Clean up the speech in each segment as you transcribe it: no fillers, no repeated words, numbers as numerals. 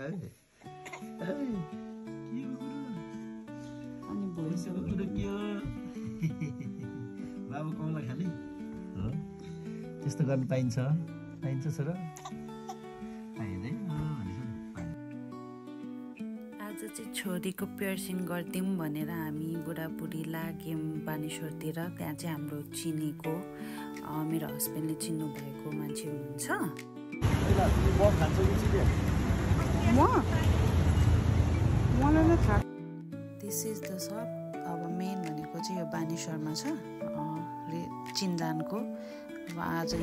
अनि भइसक्यो कुरा के हो बाबु कौला खाली हो त्यस्तो गर्न पाइन्छ छोरा पाइँदैन आज चाहिँ छोरीको पियर्सिङ गरिदिउँ भनेर हामी बुढाबुढी लाग्यौँ बानेश्वरतिर। त्यहाँ चाहिँ हाम्रो चिनेको मेरो हस्बेन्डले चिन्नु भएको मान्छे हुनुहुन्छ। This is the soup. अब मेन भनेको चाहिँ यो बानेश्वरमा छ चिन्जानको। अब आज 5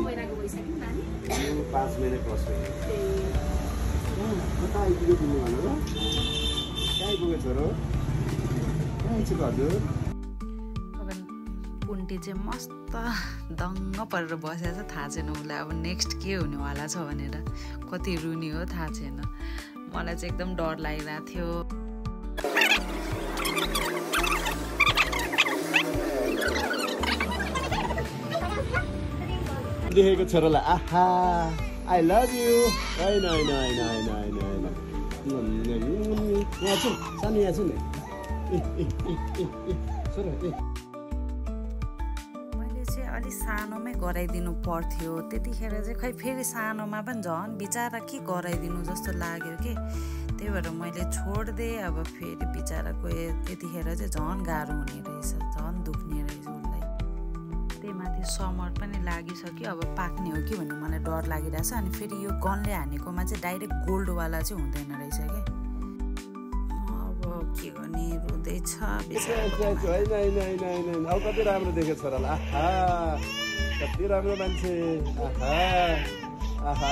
महिना क्रस कता आइपुग्यो तिमी भन कहाँ आइपुग्यो छोरो कहाँ आइपुग्यो हजुर। अब पुन्टी चाहिँ मस्त दङ्ग परेर बसेको छ। थाहा छैन उसलाई अब नेक्स्ट के हुनेवाला छ भनेर। कति रुनी हो थाहा छैन। मलाई चाहिँ एकदम डर लागिरहेको थियो। देखेको छोरालाई आहा आई लभ यु होइन यहाँ छु सानो यहाँ छु नि छोरा मैले चाहिँ अलिक सानोमै गराइदिनु पर्थ्यो। त्यतिखेर चाहिँ खै फेरि सानोमा पनि झन् बिचरा के गराइदिनु जस्तो लाग्यो कि त्यही भएर मैले छोडिदिएँ। अब फेरि बिचराको त्यतिखेर चाहिँ झन् गाह्रो हुने रहेछ, झन् दुख्ने रहेछ उसलाई। त्यही माथि समर पनि लागिसक्यो। अब पाक्ने हो कि भन्ने मलाई डर लागिरहेछ। अनि फेरि यो गनले हानेकोमा चाहिँ डाइरेक्ट गोल्डवाला चाहिँ हुँदैन रहेछ क्या। अब के गर्ने रुँदैछ होइन अब कति राम्रो देख्यो छोरालाई आहा कति राम्रो मान्छे आहा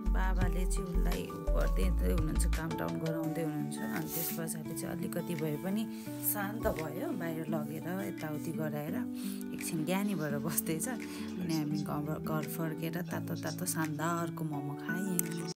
बाबाले चाहिँ उसलाई गर्दै हुनुहुन्छ, काम डाउन गराउँदै हुनुहुन्छ। अनि त्यस पछाडि चाहिँ अलिकति भए पनि शान्त भयो, बाहिर लगेर यताउति गराएर एकछिन ज्ञानी भएर बस्दैछ। अनि हामी घर फर्केर तातो तातो शानदारको मोमो खायौँ।